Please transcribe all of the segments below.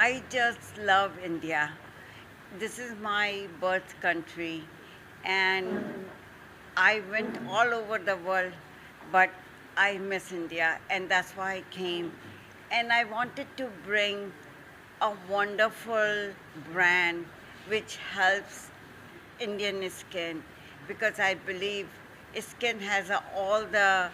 I just love India. This is my birth country, and I went all over the world, but I miss India, and that's why I came. And I wanted to bring a wonderful brand which helps Indian skin because I believe skin has all the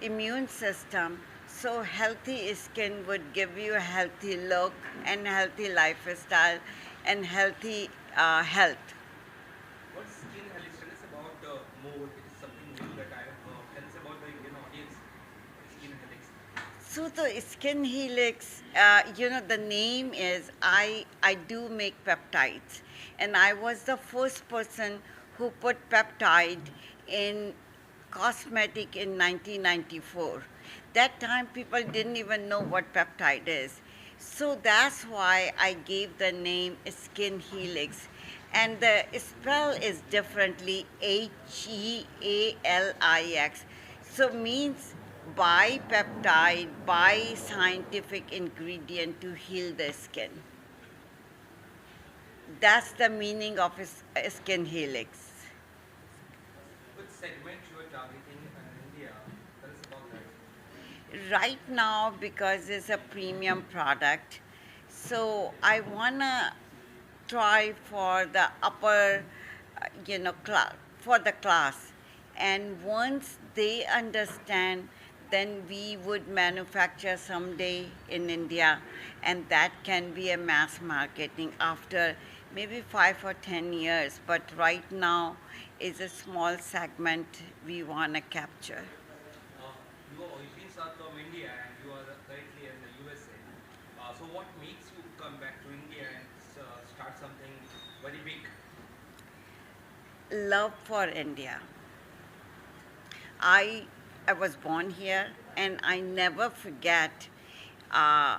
immune system. So healthy skin would give you a healthy look and healthy lifestyle and healthy health. What skin helix? Tell us about more. It is something new that I have heard. Tell us about the Indian audience. Skin helix. So the skin helix, the name is I do make peptides, and I was the first person who put peptide in cosmetic in 1994. That time people didn't even know what peptide is. So that's why I gave the name skin helix. And the spell is differently HEALIX. So means bipeptide, by scientific ingredient to heal the skin. That's the meaning of skin helix. Which segment you are targeting in India? Tell us about that. Right now, because it's a premium product, so I wanna try for the upper, class, for the class. And once they understand, then we would manufacture someday in India, and that can be a mass marketing after maybe 5 or 10 years. But right now, is a small segment we wanna capture. Your origins are from India and you are currently in the USA. So what makes you come back to India and start something very big? Love for India. I I was born here, and I never forget uh,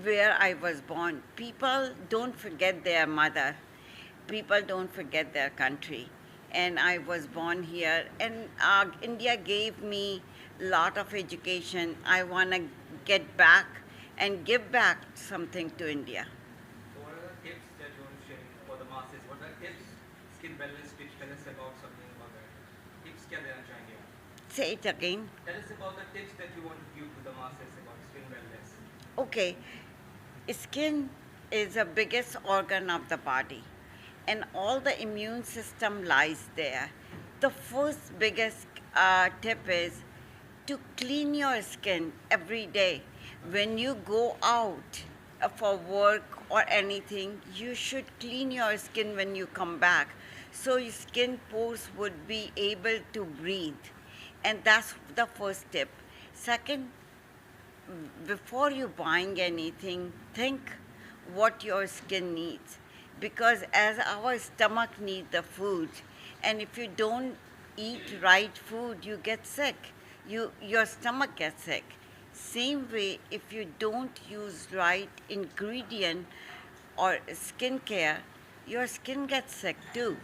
where I was born. People don't forget their mother. People don't forget their country. And I was born here, and India gave me lot of education. I want to get back and give back something to India. So what are the tips that you want to share for the masses? What are the tips, skin wellness tips? Tell us about something about that. Tips क्या देना चाहेंगे आप? Say it again. Tell us about the tips that you want to give to the masses about skin wellness. Okay, skin is the biggest organ of the body, and all the immune system lies there. The first biggest tip is to clean your skin every day. When you go out for work or anything, you should clean your skin when you come back so your skin pores would be able to breathe. And that's the first tip. Second, before you buying anything, think what your skin needs. Because as our stomach needs the food, and if you don't eat right food, you get sick. Your stomach gets sick. Same way, if you don't use right ingredient or skincare, your skin gets sick too.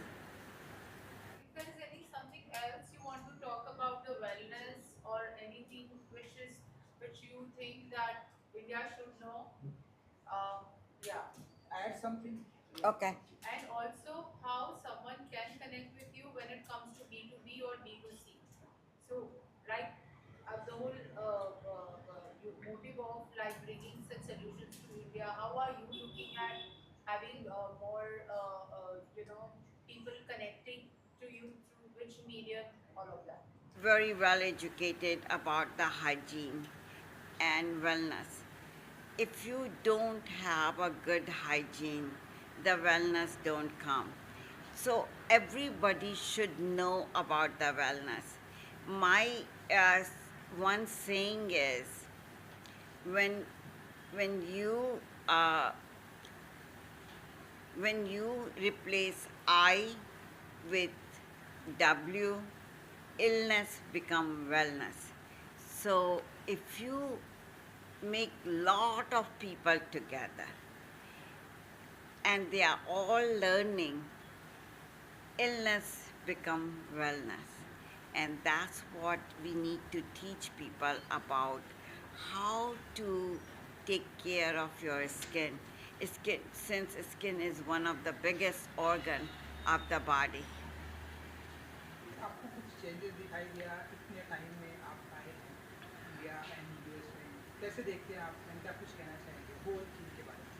If there is any something else you want to talk about the wellness or anything which you think that India should know, um, yeah, Add something. Okay. and also how someone can connect with you when it comes to B2B or B2C. So, like the whole motive of like bringing such solutions to India, how are you looking at having more, people connecting to you through which medium, all of that? Very well educated about the hygiene and wellness. If you don't have a good hygiene, the wellness don't come. So everybody should know about the wellness. My uh, one saying is when when you uh, when you replace I with W, illness become wellness. So if you make lot of people together and they are all learning, illness become wellness. And that's what we need to teach people about, how to take care of your skin. Since skin is one of the biggest organ of the body. आपको कुछ changes दिखाई दिया इतने time में आप आए हैं India and US में, कैसे देखते हैं आप एंड क्या कुछ कहना चाहेंगे वो चीज़ के बारे में?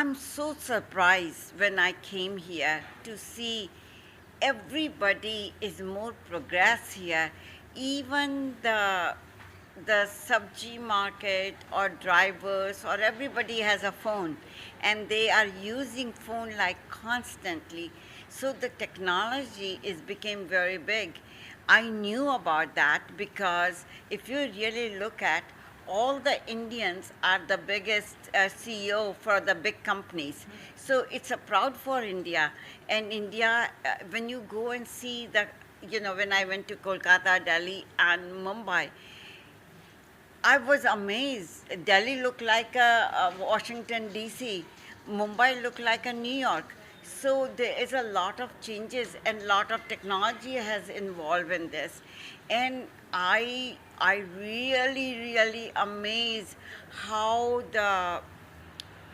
I'm so surprised when I came here to see everybody is more progress here. Even the sabji market or drivers or everybody has a phone and they are using phone like constantly. So the technology is became very big. I knew about that because if you really look at all the Indians are the biggest CEO for the big companies. So it's a proud for India. And India, when you go and see the, when I went to Kolkata, Delhi, and Mumbai, I was amazed. Delhi looked like a Washington D.C. Mumbai looked like a New York. So there is a lot of changes and lot of technology has involved in this, and I really amazed how the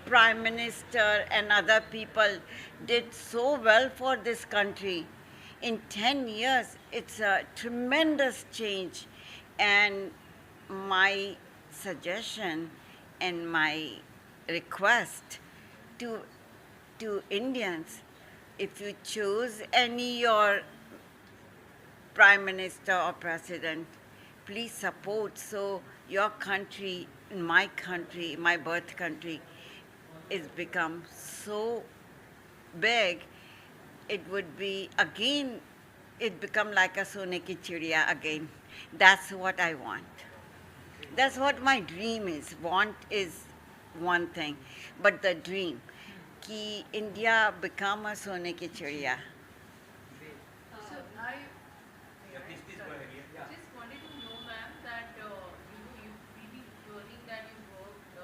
prime minister and other people did so well for this country. In 10 years, it's a tremendous change. And my suggestion and my request to, to Indians, if you choose any your prime minister or president, please support so your country, my birth country, is become so big, it would be again, it become like a sone ki chidiya again. That's what I want. That's what my dream is. Want is one thing, but the dream, ki India become a sone ki chidiya. Great. So I, Yeah, may I? please go Sorry. ahead. Yeah. या Just wanted to know, ma'am, that we've been hearing that you worked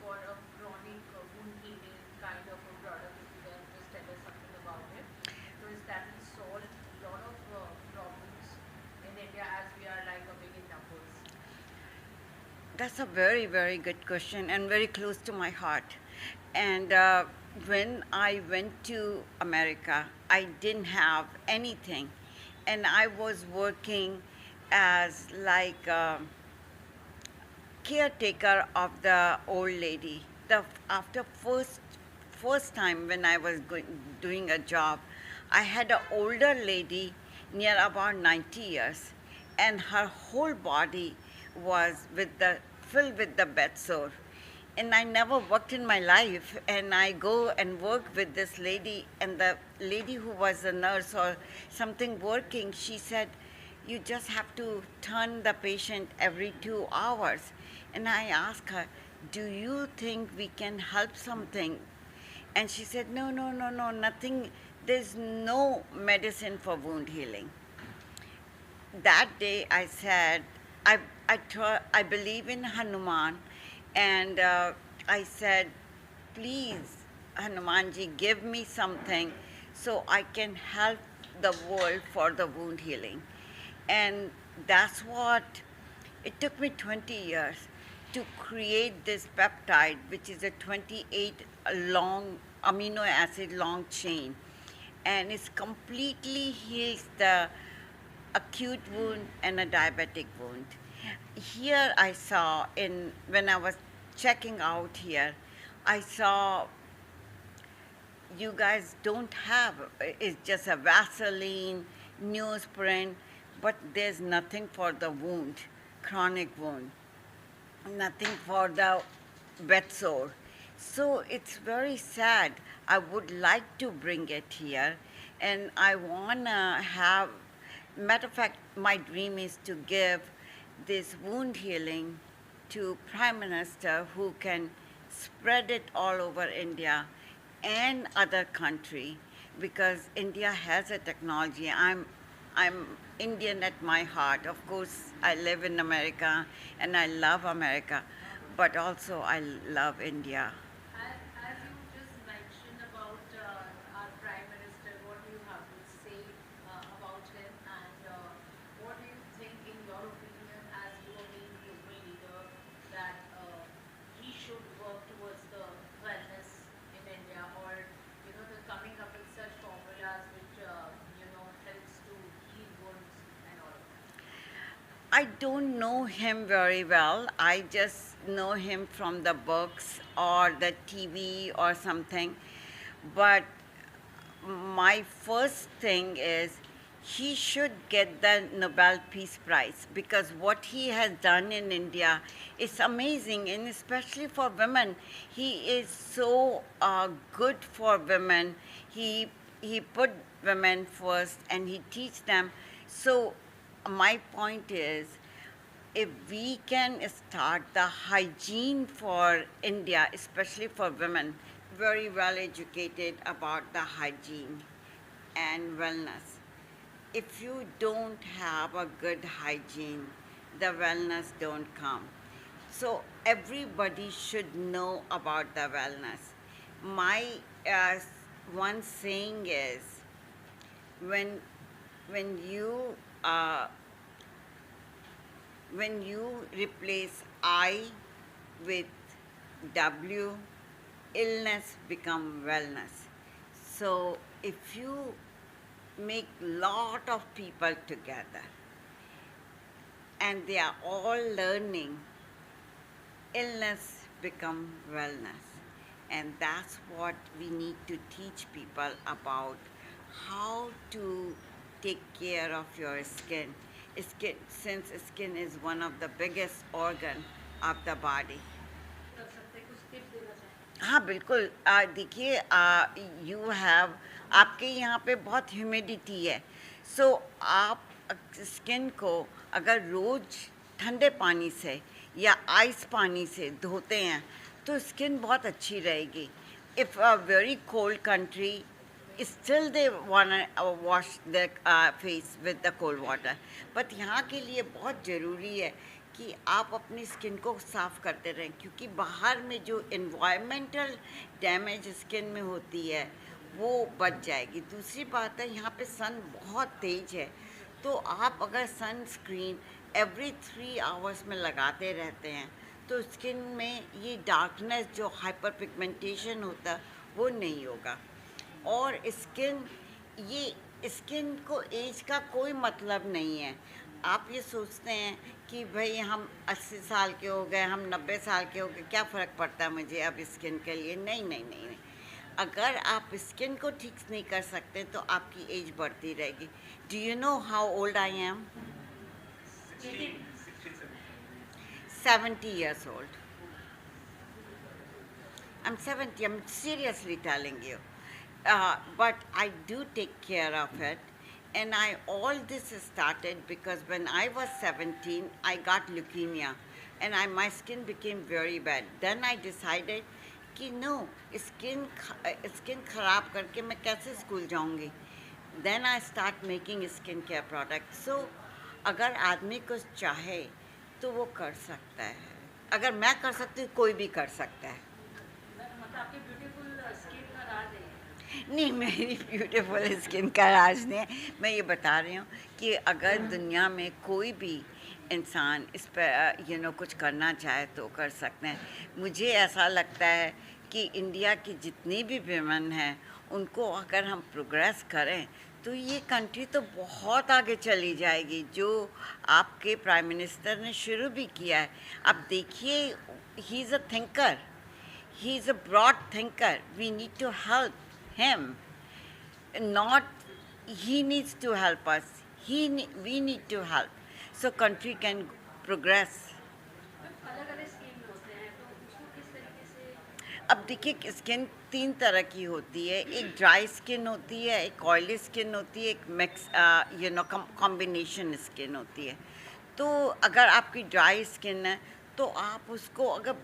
for a chronic wound healing kind of a product. If you can just tell us something about it, because that will solve a lot of problems in India as we are like a big in numbers. That's a very good question and very close to my heart. And when I went to America, I didn't have anything, and I was working as like caretaker of the old lady. The after first time when I was doing a job, I had an older lady near about 90 years, and her whole body was with the filled with the bed sore. And I never worked in my life, and I go and work with this lady, and the lady who was a nurse or something working, she said, you just have to turn the patient every 2 hours. And I asked her, do you think we can help something? And she said, no, nothing. There's no medicine for wound healing. That day I said, I believe in Hanuman, and I said, please, Hanumanji, give me something so I can help the world for the wound healing. And that's what it took me 20 years to create this peptide, which is a 28 long amino acid long chain, and it completely heals the acute wound and a diabetic wound. Here I saw in when I was checking out here, I saw you guys don't have it's just a Vaseline, newsprint, but there's nothing for the wound, chronic wound, nothing for the bed sore. So it's very sad. I would like to bring it here, and I wanna have. Matter of fact, my dream is to give this wound healing to Prime Minister who can spread it all over India and other country because India has a technology. I'm Indian at my heart. Of course, I live in America and I love America, but also I love India. As you just mentioned about our Prime Minister, what do you have to say about him, and what do you think, in your opinion, as you are being global leader, that I don't know him very well. I just know him from the books or the TV or something. But my first thing is he should get the Nobel Peace Prize because what he has done in India is amazing, and especially for women. He is so good for women. He put women first and he teach them. So my point is, if we can start the hygiene for India, especially for women, very well educated about the hygiene and wellness. If you don't have a good hygiene, the wellness don't come. So everybody should know about the wellness. My uh, one saying is, when when you uh, when you replace I with W, illness become wellness. So if you make lot of people together and they are all learning, illness become wellness. And that's what we need to teach people about, how to take care of your skin. Skin, since skin is one of the biggest organ of the body. हाँ बिल्कुल देखिए you have आपके यहाँ पे बहुत humidity है सो आप skin को अगर रोज़ ठंडे पानी से या आइस पानी से धोते हैं तो स्किन बहुत अच्छी रहेगी if a very cold country still they want to wash their face with the cold water but यहाँ के लिए बहुत ज़रूरी है कि आप अपनी स्किन को साफ़ करते रहें क्योंकि बाहर में जो इन्वायरमेंटल डैमेज स्किन में होती है वो बच जाएगी दूसरी बात है यहाँ पे सन बहुत तेज़ है तो आप अगर सन स्क्रीन एवरी 3 आवर्स में लगाते रहते हैं तो स्किन में ये डार्कनेस जो हाइपर पिगमेंटेशन होता है वो नहीं होगा और स्किन को एज का कोई मतलब नहीं है आप ये सोचते हैं कि भाई हम 80 साल के हो गए हम 90 साल के हो गए क्या फ़र्क पड़ता है मुझे अब स्किन के लिए नहीं नहीं नहीं नहीं अगर आप स्किन को ठीक नहीं कर सकते तो आपकी एज बढ़ती रहेगी do you know how old I am 70 years old I'm 70 I'm seriously telling you but I do take care of it. And all this started because when I was 17, I got leukemia, and my skin became very bad. Then I decided कि no, skin खराब करके मैं कैसे school जाऊँगी? Then I start making skin care products. So अगर आदमी कुछ चाहे तो वो कर सकता है. अगर मैं कर सकती हूँ कोई भी कर सकता है. मतलब आपकी ब्यूटीफुल स्किन का राज है नहीं मेरी ब्यूटीफुल स्किन का राज नहीं है मैं ये बता रही हूँ कि अगर दुनिया में कोई भी इंसान इस पर कुछ करना चाहे तो कर सकते हैं मुझे ऐसा लगता है कि इंडिया की जितनी भी विमेन हैं उनको अगर हम प्रोग्रेस करें तो ये कंट्री तो बहुत आगे चली जाएगी जो आपके प्राइम मिनिस्टर ने शुरू भी किया है अब देखिए he is a thinker he is a broad thinker we need to help him not he needs to help us we need to help so country can progress अलग-अलग स्किन होते हैं तो उसको किस तरीके से अब देखिए स्किन 3 तरह की होती है एक ड्राई स्किन होती है एक ऑयली स्किन होती है एक मिक्स कॉम्बिनेशन स्किन होती है तो अगर आपकी ड्राई स्किन है तो आप उसको अगर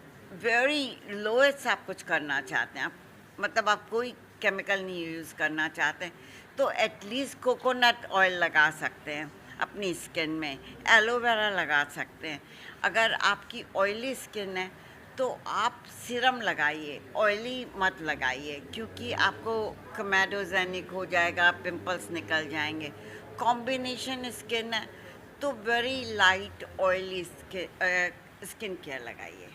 वेरी लोएस्ट आप कुछ करना चाहते हैं मतलब आप कोई केमिकल नहीं यूज़ करना चाहते तो एटलीस्ट कोकोनट ऑयल लगा सकते हैं अपनी स्किन में एलोवेरा लगा सकते हैं अगर आपकी ऑयली स्किन है तो आप सीरम लगाइए ऑयली मत लगाइए क्योंकि आपको कमेडोजेनिक हो जाएगा पिंपल्स निकल जाएंगे कॉम्बिनेशन स्किन है तो very light oily skin care लगाइए